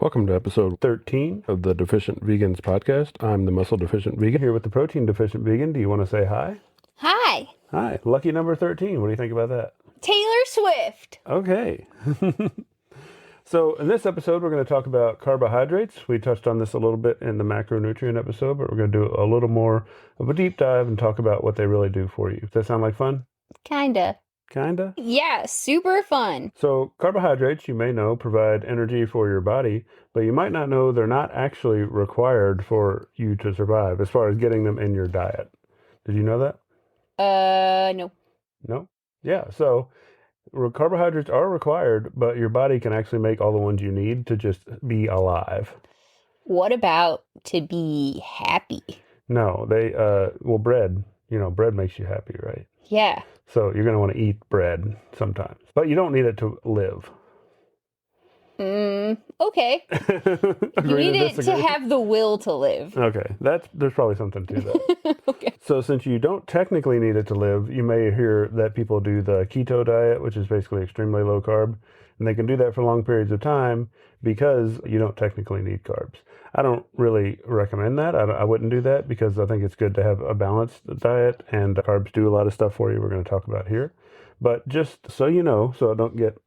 Welcome to episode 13 of the Deficient Vegans Podcast. I'm the Muscle Deficient Vegan here with the Protein Deficient Vegan. Do you want to say hi? Hi. Hi. Lucky number 13. What do you think about that? Taylor Swift. Okay. So in this episode, we're going to talk about carbohydrates. We touched on this a little bit in the macronutrient episode, but we're going to do a little more of a deep dive and talk about what they really do for you. Does that sound like fun? Kinda. Kinda? Yeah, super fun. So carbohydrates, you may know, provide energy for your body, but you might not know they're not actually required for you to survive as far as getting them in your diet. Did you know that? No. No? Yeah, so carbohydrates are required, but your body can actually make all the ones you need to just be alive. What about to be happy? No, bread, bread makes you happy, right? Yeah. So you're going to want to eat bread sometimes, but you don't need it to live. Okay. You need it to have the will to live. Okay, there's probably something to that. Okay. So since you don't technically need it to live, you may hear that people do the keto diet, which is basically extremely low carb, and they can do that for long periods of time because you don't technically need carbs. I don't really recommend that. I wouldn't do that because I think it's good to have a balanced diet, and carbs do a lot of stuff for you we're going to talk about here. But just so you know, so I don't get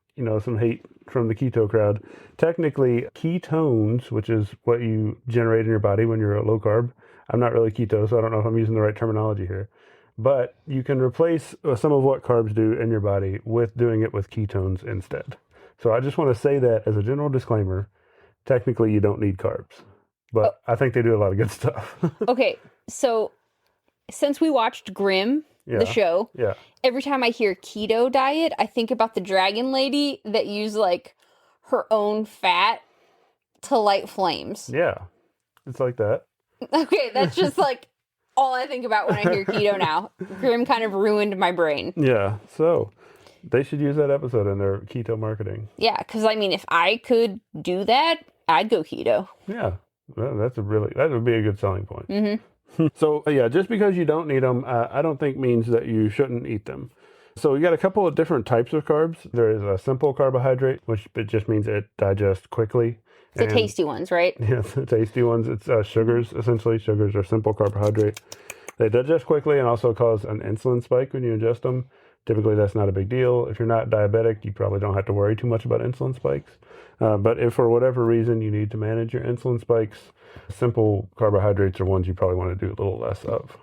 some hate from the keto crowd, technically ketones, which is what you generate in your body when you're low carb. I'm not really keto, so I don't know if I'm using the right terminology here. But you can replace some of what carbs do in your body with doing it with ketones instead. So I just want to say that as a general disclaimer, technically you don't need carbs. But I think they do a lot of good stuff. Okay, so since we watched Grimm, the show, every time I hear keto diet, I think about the dragon lady that used her own fat to light flames. Yeah, it's like that. Okay, that's just all I think about when I hear keto now. Grimm kind of ruined my brain. Yeah, so they should use that episode in their keto marketing. Yeah, because if I could do that, I'd go keto. Yeah, that would be a good selling point. Mm-hmm. So just because you don't need them, I don't think means that you shouldn't eat them. So you got a couple of different types of carbs. There is a simple carbohydrate, which it just means it digests quickly. The tasty ones, right? Yes, the tasty ones. It's sugars, essentially. Sugars are simple carbohydrate. They digest quickly and also cause an insulin spike when you ingest them. Typically, that's not a big deal. If you're not diabetic, you probably don't have to worry too much about insulin spikes. But if for whatever reason you need to manage your insulin spikes, simple carbohydrates are ones you probably want to do a little less of.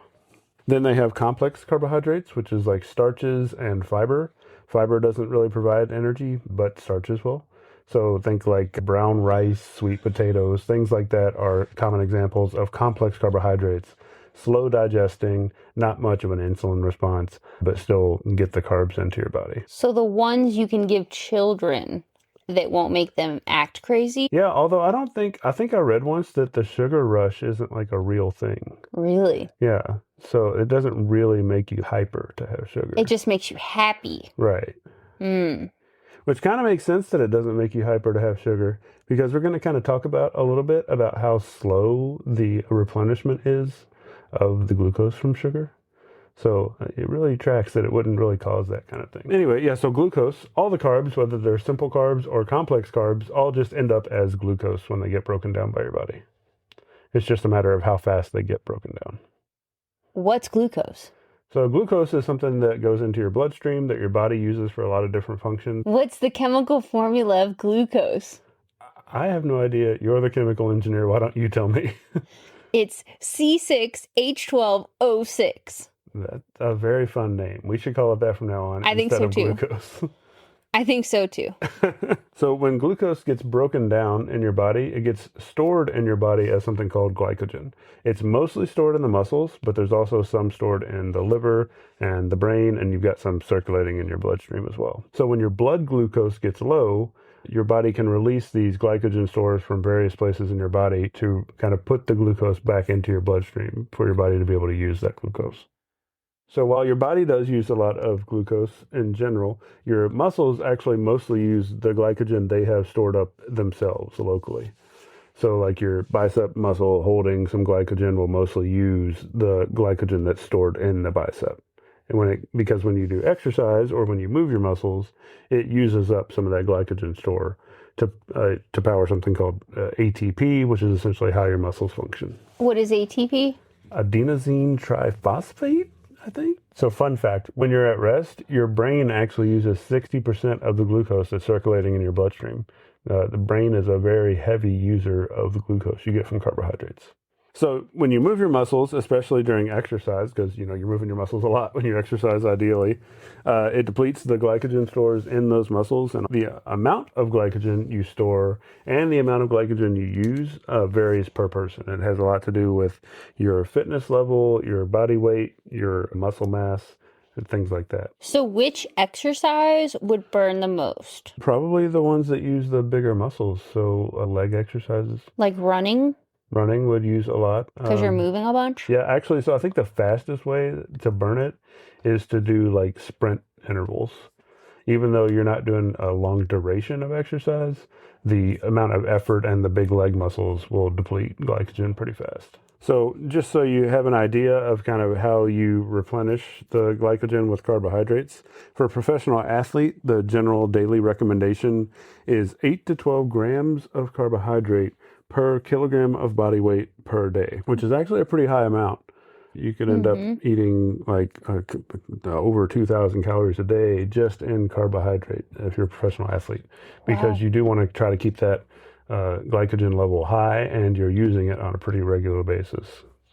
Then they have complex carbohydrates, which is like starches and fiber. Fiber doesn't really provide energy, but starches will. So think like brown rice, sweet potatoes, things like that are common examples of complex carbohydrates. Slow digesting, not much of an insulin response, but still get the carbs into your body. So the ones you can give children that won't make them act crazy? Yeah, although I think I read once that the sugar rush isn't like a real thing. Really? Yeah, so it doesn't really make you hyper to have sugar. It just makes you happy. Right. Which kind of makes sense that it doesn't make you hyper to have sugar, because we're going to kind of talk about a little bit about how slow the replenishment is of the glucose from sugar. So it really tracks that it wouldn't really cause that kind of thing. Anyway, so glucose, all the carbs, whether they're simple carbs or complex carbs, all just end up as glucose when they get broken down by your body. It's just a matter of how fast they get broken down. What's glucose? So glucose is something that goes into your bloodstream that your body uses for a lot of different functions. What's the chemical formula of glucose? I have no idea. You're the chemical engineer. Why don't you tell me? It's C6H12O6. That's a very fun name. We should call it that from now on. I think so too. Glucose. I think so too. So when glucose gets broken down in your body, it gets stored in your body as something called glycogen. It's mostly stored in the muscles, but there's also some stored in the liver and the brain, and you've got some circulating in your bloodstream as well. So when your blood glucose gets low, your body can release these glycogen stores from various places in your body to kind of put the glucose back into your bloodstream for your body to be able to use that glucose. So while your body does use a lot of glucose in general, your muscles actually mostly use the glycogen they have stored up themselves locally. So like your bicep muscle holding some glycogen will mostly use the glycogen that's stored in the bicep. And because when you do exercise or when you move your muscles, it uses up some of that glycogen store to power something called ATP, which is essentially how your muscles function. What is ATP? Adenosine triphosphate, I think. So fun fact, when you're at rest, your brain actually uses 60% of the glucose that's circulating in your bloodstream. The brain is a very heavy user of the glucose you get from carbohydrates. So when you move your muscles, especially during exercise, because you're moving your muscles a lot when you exercise ideally, it depletes the glycogen stores in those muscles, and the amount of glycogen you store and the amount of glycogen you use varies per person. It has a lot to do with your fitness level, your body weight, your muscle mass, and things like that. So which exercise would burn the most? Probably the ones that use the bigger muscles, so leg exercises. Like running? Running would use a lot. Because you're moving a bunch? Yeah, actually, so I think the fastest way to burn it is to do like sprint intervals. Even though you're not doing a long duration of exercise, the amount of effort and the big leg muscles will deplete glycogen pretty fast. So just so you have an idea of kind of how you replenish the glycogen with carbohydrates, for a professional athlete, the general daily recommendation is 8 to 12 grams of carbohydrate per kilogram of body weight per day, which is actually a pretty high amount. You could end up eating like over 2,000 calories a day just in carbohydrate if you're a professional athlete, because you do want to try to keep that glycogen level high, and you're using it on a pretty regular basis.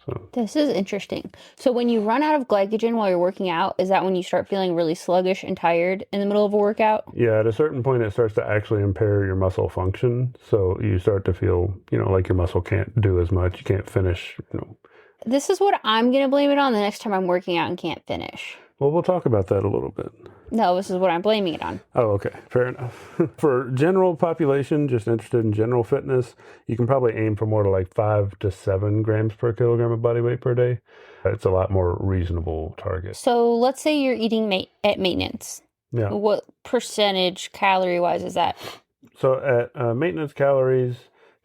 So this is interesting. So when you run out of glycogen while you're working out, is that when you start feeling really sluggish and tired in the middle of a workout? Yeah, at a certain point, it starts to actually impair your muscle function. So you start to feel, like your muscle can't do as much. You can't finish, This is what I'm going to blame it on the next time I'm working out and can't finish. Well, we'll talk about that a little bit. No, this is what I'm blaming it on. Oh, okay. Fair enough. For general population, just interested in general fitness, you can probably aim for more to like 5 to 7 grams per kilogram of body weight per day. It's a lot more reasonable target. So let's say you're eating at maintenance. Yeah. What percentage calorie-wise is that? So at maintenance calories,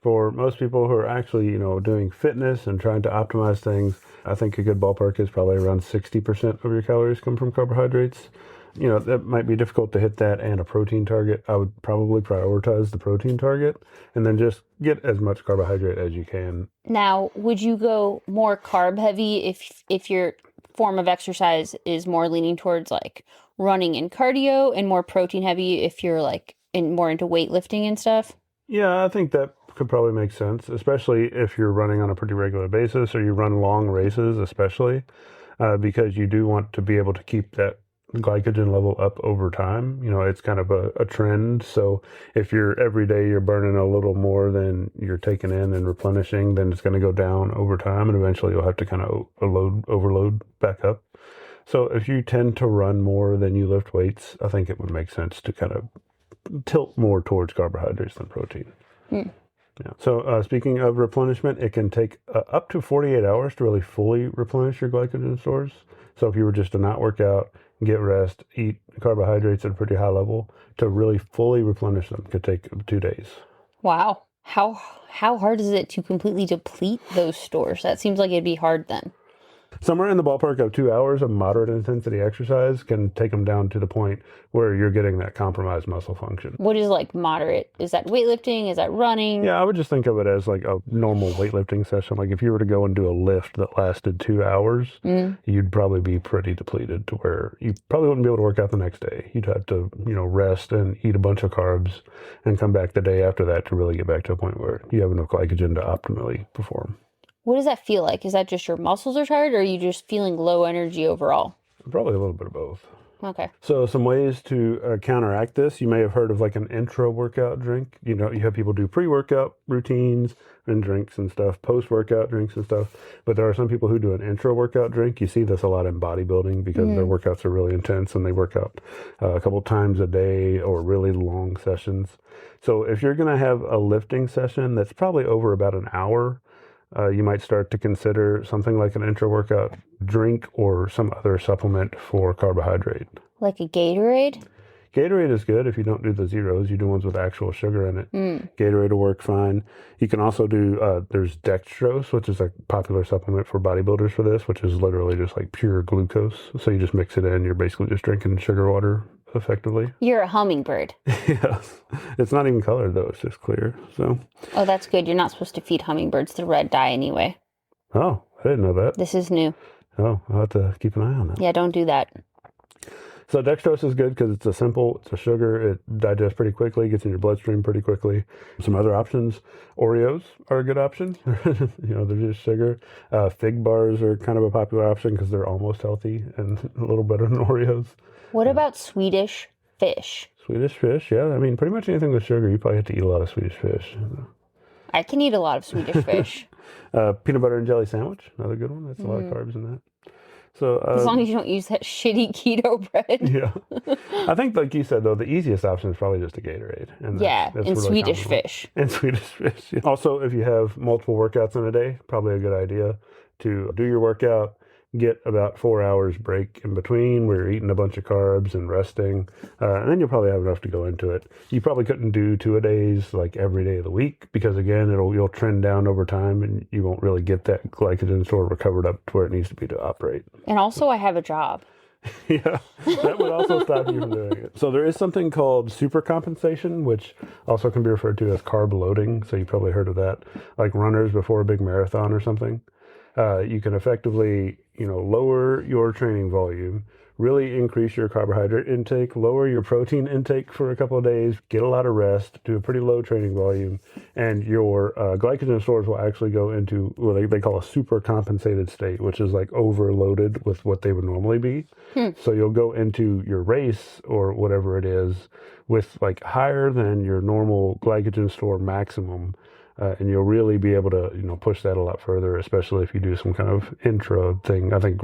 for most people who are actually, doing fitness and trying to optimize things, I think a good ballpark is probably around 60% of your calories come from carbohydrates. That might be difficult to hit that and a protein target. I would probably prioritize the protein target and then just get as much carbohydrate as you can. Now, would you go more carb heavy if your form of exercise is more leaning towards like running and cardio, and more protein heavy if you're like more into weightlifting and stuff? Yeah, I think that could probably make sense, especially if you're running on a pretty regular basis or you run long races, especially because you do want to be able to keep that glycogen level up over time. It's kind of a trend. So if every day you're burning a little more than you're taking in and replenishing, then it's going to go down over time, and eventually you'll have to kind of overload back up. So if you tend to run more than you lift weights, I think it would make sense to kind of tilt more towards carbohydrates than protein. Yeah. So speaking of replenishment, it can take up to 48 hours to really fully replenish your glycogen stores. So if you were just to not work out, get rest, eat carbohydrates at a pretty high level, to really fully replenish them could take 2 days. Wow. How hard is it to completely deplete those stores? That seems like it'd be hard then. Somewhere in the ballpark of 2 hours of moderate intensity exercise can take them down to the point where you're getting that compromised muscle function. What is like moderate? Is that weightlifting? Is that running? Yeah, I would just think of it as like a normal weightlifting session. Like if you were to go and do a lift that lasted 2 hours, you'd probably be pretty depleted to where you probably wouldn't be able to work out the next day. You'd have to, rest and eat a bunch of carbs and come back the day after that to really get back to a point where you have enough glycogen to optimally perform. What does that feel like? Is that just your muscles are tired, or are you just feeling low energy overall? Probably a little bit of both. Okay. So some ways to counteract this, you may have heard of like an intra-workout drink. You have people do pre-workout routines and drinks and stuff, post-workout drinks and stuff. But there are some people who do an intra-workout drink. You see this a lot in bodybuilding because their workouts are really intense and they work out a couple times a day or really long sessions. So if you're going to have a lifting session that's probably over about an hour, you might start to consider something like an intra-workout drink or some other supplement for carbohydrate. Like a Gatorade? Gatorade is good if you don't do the zeros. You do ones with actual sugar in it. Gatorade will work fine. You can also do, there's dextrose, which is a popular supplement for bodybuilders for this, which is literally just like pure glucose. So you just mix it in. You're basically just drinking sugar water. effectively. You're a hummingbird. Yes. It's not even colored, though. It's just clear. So. Oh, that's good. You're not supposed to feed hummingbirds the red dye anyway. Oh, I didn't know that. This is new. Oh, I'll have to keep an eye on that. Yeah, don't do that. So dextrose is good because it's a sugar. It digests pretty quickly, gets in your bloodstream pretty quickly. Some other options, Oreos are a good option. They're just sugar. Fig bars are kind of a popular option because they're almost healthy and a little better than Oreos. What about Swedish fish? Swedish fish, yeah. I mean, pretty much anything with sugar, you probably have to eat a lot of Swedish fish. I can eat a lot of Swedish fish. Peanut butter and jelly sandwich, another good one. That's a lot of carbs in that. So as long as you don't use that shitty keto bread. Yeah. I think, like you said, though, the easiest option is probably just a Gatorade. And that's really Swedish fish. And Swedish fish. Yeah. Also, if you have multiple workouts in a day, probably a good idea to do your workout, get about 4 hours break in between where you're eating a bunch of carbs and resting, and then you'll probably have enough to go into it. You probably couldn't do 2-a-days like every day of the week because, again, you'll trend down over time and you won't really get that glycogen store recovered up to where it needs to be to operate. And also, I have a job. Yeah, that would also stop you from doing it. So there is something called supercompensation, which also can be referred to as carb loading. So you probably heard of that, like runners before a big marathon or something. You can effectively, lower your training volume, really increase your carbohydrate intake, lower your protein intake for a couple of days, get a lot of rest, do a pretty low training volume, and your glycogen stores will actually go into what they call a super compensated state, which is like overloaded with what they would normally be. So you'll go into your race or whatever it is with like higher than your normal glycogen store maximum. And you'll really be able to, push that a lot further, especially if you do some kind of intra thing. I think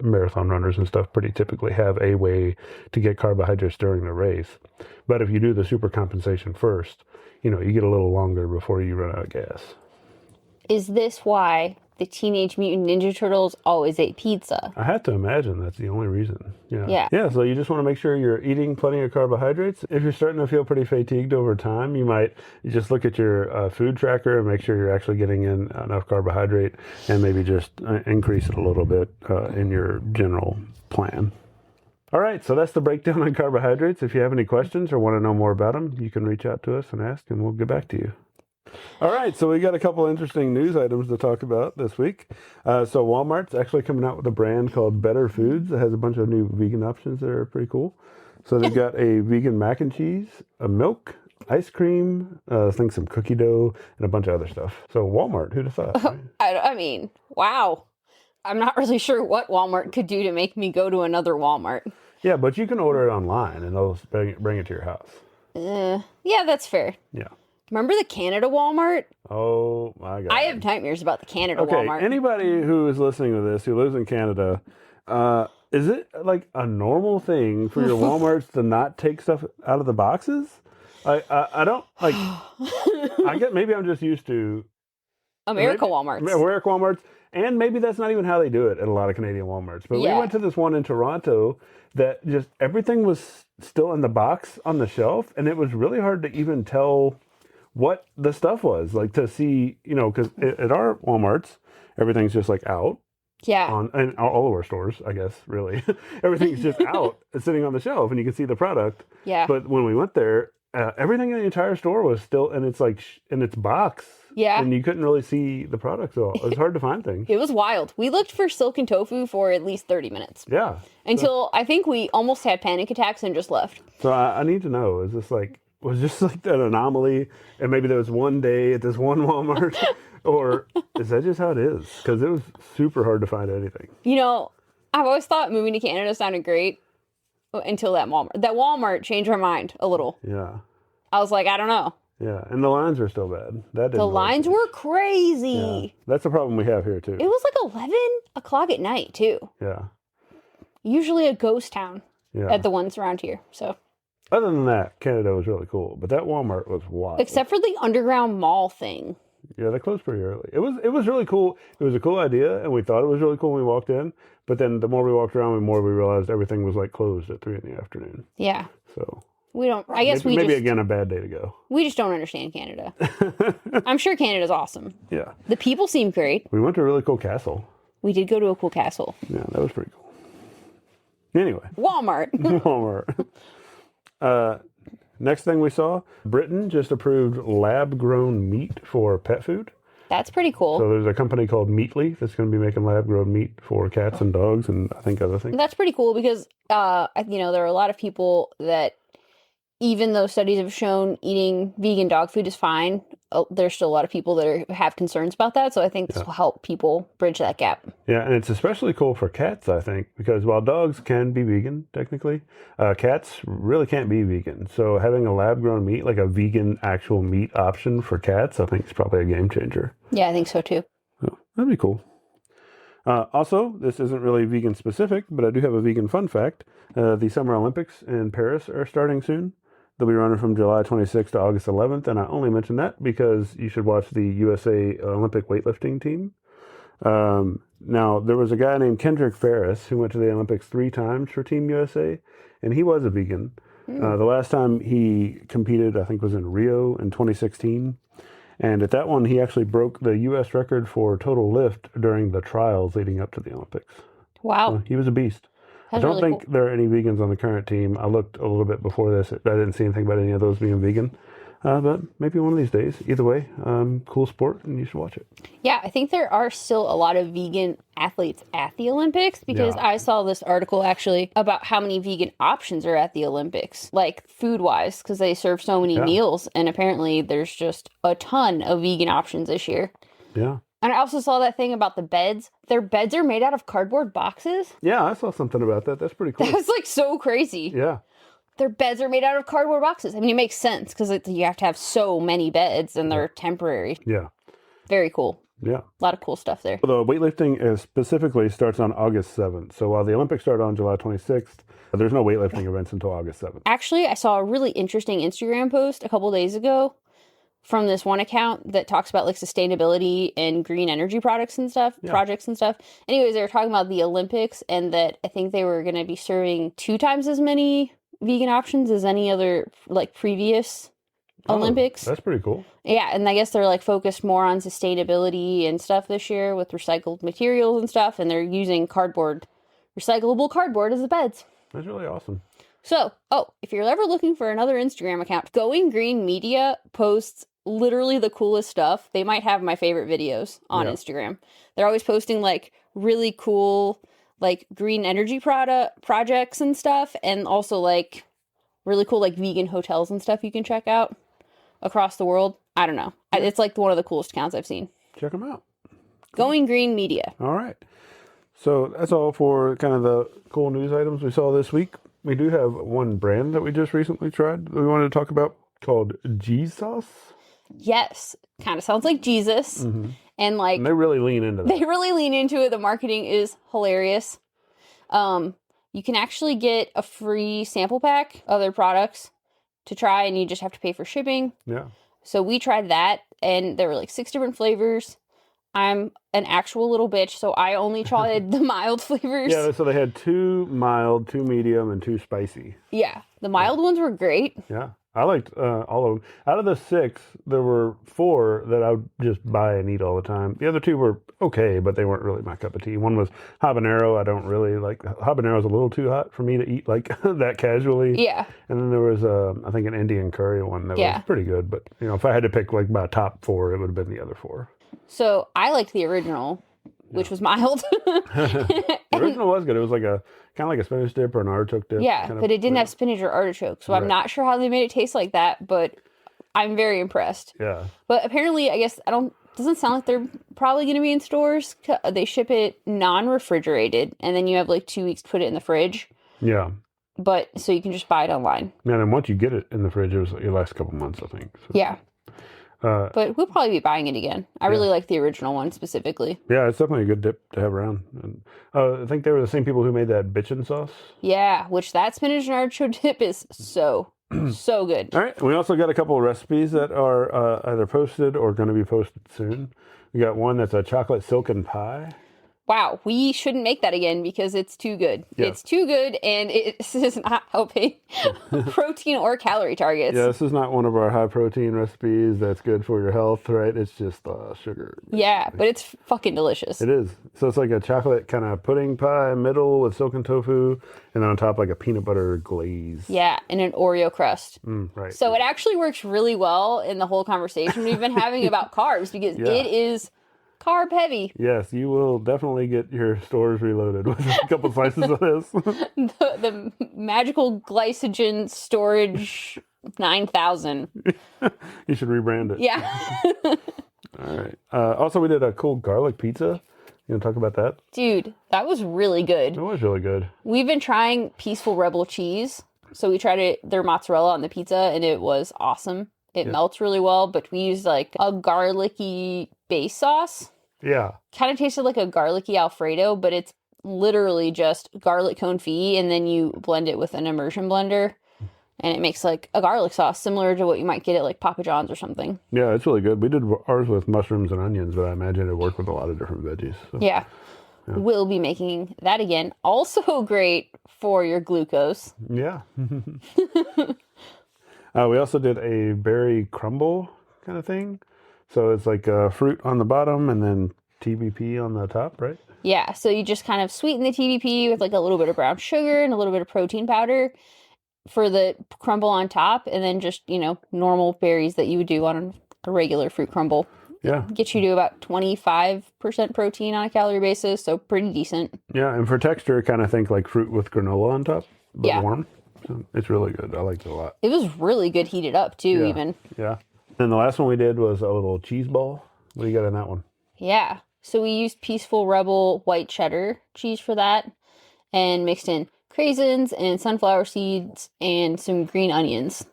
marathon runners and stuff pretty typically have a way to get carbohydrates during the race. But if you do the super compensation first, you get a little longer before you run out of gas. Is this why the Teenage Mutant Ninja Turtles always ate pizza? I have to imagine that's the only reason. Yeah. Yeah, so you just want to make sure you're eating plenty of carbohydrates. If you're starting to feel pretty fatigued over time, you might just look at your food tracker and make sure you're actually getting in enough carbohydrate and maybe just increase it a little bit in your general plan. All right, so that's the breakdown on carbohydrates. If you have any questions or want to know more about them, you can reach out to us and ask, and we'll get back to you. All right, so we got a couple interesting news items to talk about this week. So Walmart's actually coming out with a brand called Better Foods that has a bunch of new vegan options that are pretty cool. So they've got a vegan mac and cheese, a milk, ice cream, I think some cookie dough, and a bunch of other stuff. So Walmart, who'd have thought? Right? I mean, wow. I'm not really sure what Walmart could do to make me go to another Walmart. Yeah, but you can order it online and they'll bring it to your house. Yeah, that's fair. Yeah. Remember the Canada Walmart? Oh, my God. I have nightmares about the Canada Walmart. Anybody who is listening to this who lives in Canada, is it like a normal thing for your Walmarts to not take stuff out of the boxes? I don't, like, I get, maybe I'm just used to Walmarts. America Walmarts, and maybe that's not even how they do it at a lot of Canadian Walmarts. But we went to this one in Toronto that just everything was still in the box on the shelf, and it was really hard to even tell what the stuff was, like to see, because at our Walmarts, everything's just like out. Yeah. And all of our stores, I guess, really. Everything's just out, sitting on the shelf, and you can see the product. Yeah. But when we went there, everything in the entire store was still in its in its box. Yeah. And you couldn't really see the products at all. It was hard to find things. It was wild. We looked for silken tofu for at least 30 minutes. Yeah. Until I think we almost had panic attacks and just left. So I need to know, is this was just like an anomaly, and maybe there was one day at this one Walmart, or is that just how it is? Because it was super hard to find anything. I've always thought moving to Canada sounded great until that Walmart. That Walmart changed my mind a little. Yeah. I was like, I don't know. Yeah, and the lines were still bad. The lines were crazy. Yeah. That's a problem we have here, too. It was like 11 o'clock at night, too. Yeah. Usually a ghost town at the ones around here, so... Other than that, Canada was really cool, but that Walmart was wild. Except for the underground mall thing. Yeah, they closed pretty early. It was really cool. It was a cool idea, and we thought it was really cool when we walked in. But then the more we walked around, the more we realized everything was like closed at 3 PM. Yeah. So we don't. I guess maybe again a bad day to go. We just don't understand Canada. I'm sure Canada's awesome. Yeah. The people seem great. We went to a really cool castle. We did go to a cool castle. Yeah, that was pretty cool. Anyway. Walmart. Walmart. Next thing we saw, Britain just approved lab-grown meat for pet food. That's pretty cool. So there's a company called Meatly that's going to be making lab-grown meat for cats and dogs and I think other things. That's pretty cool because, there are a lot of people that, even though studies have shown eating vegan dog food is fine, there's still a lot of people that have concerns about that. So I think this will help people bridge that gap. Yeah, and it's especially cool for cats, I think, because while dogs can be vegan, technically, cats really can't be vegan. So having a lab-grown meat, like a vegan actual meat option for cats, I think is probably a game changer. Yeah, I think so too. So that'd be cool. Also, this isn't really vegan specific, but I do have a vegan fun fact. The Summer Olympics in Paris are starting soon. They'll be running from July 26th to August 11th, and I only mention that because you should watch the USA Olympic weightlifting team. Now, there was a guy named Kendrick Ferris who went to the Olympics 3 times for Team USA, and he was a vegan. The last time he competed, I think, was in Rio in 2016. And at that one, he actually broke the U.S. record for total lift during the trials leading up to the Olympics. Wow. He was a beast. I don't think there are any vegans on the current team. I looked a little bit before this. I didn't see anything about any of those being vegan. But maybe one of these days. Either way, cool sport, and you should watch it. Yeah, I think there are still a lot of vegan athletes at the Olympics because I saw this article actually about how many vegan options are at the Olympics, like food-wise, because they serve so many meals, and apparently there's just a ton of vegan options this year. Yeah. And I also saw that thing about the beds. Their beds are made out of cardboard boxes. Yeah, I saw something about that. That's pretty cool. That's like so crazy. Yeah. Their beds are made out of cardboard boxes. I mean, it makes sense because you have to have so many beds and they're temporary. Yeah. Very cool. Yeah. A lot of cool stuff there. The weightlifting specifically starts on August 7th. So while the Olympics start on July 26th, there's no weightlifting events until August 7th. Actually, I saw a really interesting Instagram post a couple days ago from this one account that talks about like sustainability and green energy projects and stuff. Anyways, they were talking about the Olympics and that I think they were going to be serving 2 times as many vegan options as any other like previous Olympics. That's pretty cool. Yeah, and I guess they're like focused more on sustainability and stuff this year with recycled materials and stuff, and they're using recyclable cardboard as the beds. That's really awesome. So, if you're ever looking for another Instagram account, Going Green Media posts literally the coolest stuff. They might have my favorite videos on Instagram. They're always posting like really cool like green energy projects and stuff, and also like really cool like vegan hotels and stuff you can check out across the world. I don't know. It's like one of the coolest accounts I've seen. Check them out. Going Green Media. All right. So that's all for kind of the cool news items we saw this week. We do have one brand that we just recently tried that we wanted to talk about called Jesus. Yes. Kind of sounds like Jesus. Mm-hmm. And they really lean into that. They really lean into it. The marketing is hilarious. You can actually get a free sample pack of their products to try, and you just have to pay for shipping. Yeah. So we tried that, and there were like 6 different flavors. I'm an actual little bitch, so I only tried the mild flavors. Yeah, so they had 2 mild, 2 medium, and 2 spicy. Yeah, the mild ones were great. Yeah, I liked all of them. Out of the 6, there were 4 that I would just buy and eat all the time. The other 2 were okay, but they weren't really my cup of tea. One was habanero. I don't really like habanero's a little too hot for me to eat like that casually. Yeah. And then there was I think an Indian curry one that was pretty good. But if I had to pick like my top 4, it would have been the other 4. So I liked the original, which was mild. The original was good. It was like kind of like a spinach dip or an artichoke dip. Yeah, but it didn't have spinach or artichoke, so I'm not sure how they made it taste like that, but I'm very impressed. Yeah. But apparently, I guess doesn't sound like they're probably going to be in stores. They ship it non-refrigerated, and then you have like 2 weeks to put it in the fridge. Yeah. But so you can just buy it online. Yeah, and once you get it in the fridge, it lasts a couple months, I think. So. Yeah. But we'll probably be buying it again. I really like the original one specifically. Yeah, it's definitely a good dip to have around. And, I think they were the same people who made that bitchin' sauce. Yeah, which that spinach and artichoke dip is so good. All right. We also got a couple of recipes that are either posted or going to be posted soon. We got one that's a chocolate silken pie. wow, we shouldn't make that again because it's too good. Yeah. It's too good, and this is not helping protein or calorie targets. Yeah, this is not one of our high protein recipes that's good for your health, right? It's just sugar. Basically. Yeah, but it's fucking delicious. It is. So it's like a chocolate kind of pudding pie middle with silken tofu, and then on top like a peanut butter glaze. Yeah, and an Oreo crust. Right. So it actually works really well in the whole conversation we've been having about carbs because it is carb heavy. Yes, you will definitely get your stores reloaded with a couple slices of this. the magical glycogen storage 9,000. You should rebrand it. Yeah. All right. Also, we did a cool garlic pizza. You want to talk about that? Dude, that was really good. It was really good. We've been trying Peaceful Rebel cheese. So we tried their mozzarella on the pizza, and it was awesome. It melts really well, but we used like a garlicky base sauce. Yeah. Kind of tasted like a garlicky Alfredo, but it's literally just garlic confit, and then you blend it with an immersion blender, and it makes like a garlic sauce similar to what you might get at like Papa John's or something. Yeah, it's really good. We did ours with mushrooms and onions, but I imagine it worked with a lot of different veggies. So. Yeah. We'll be making that again. Also great for your glucose. Yeah. We also did a berry crumble kind of thing. So it's like fruit on the bottom and then TBP on the top, right? Yeah, so you just kind of sweeten the TBP with like a little bit of brown sugar and a little bit of protein powder for the crumble on top, and then just, normal berries that you would do on a regular fruit crumble. Yeah. Get you to about 25% protein on a calorie basis, so pretty decent. Yeah, and for texture, kind of think like fruit with granola on top, but warm. So it's really good. I liked it a lot. It was really good heated up, too, even. Yeah. And the last one we did was a little cheese ball. What do you got in that one? Yeah. So we used Peaceful Rebel white cheddar cheese for that, and mixed in craisins and sunflower seeds and some green onions,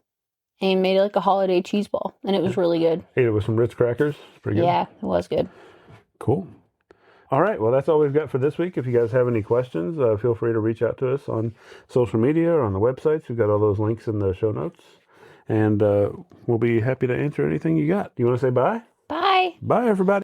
and made it like a holiday cheese ball, and it was really good. Ate it with some Ritz crackers. Pretty good. Yeah, it was good. Cool. All right. Well, that's all we've got for this week. If you guys have any questions, feel free to reach out to us on social media or on the websites. We've got all those links in the show notes. And we'll be happy to answer anything you got. You want to say bye? Bye. Bye, everybody.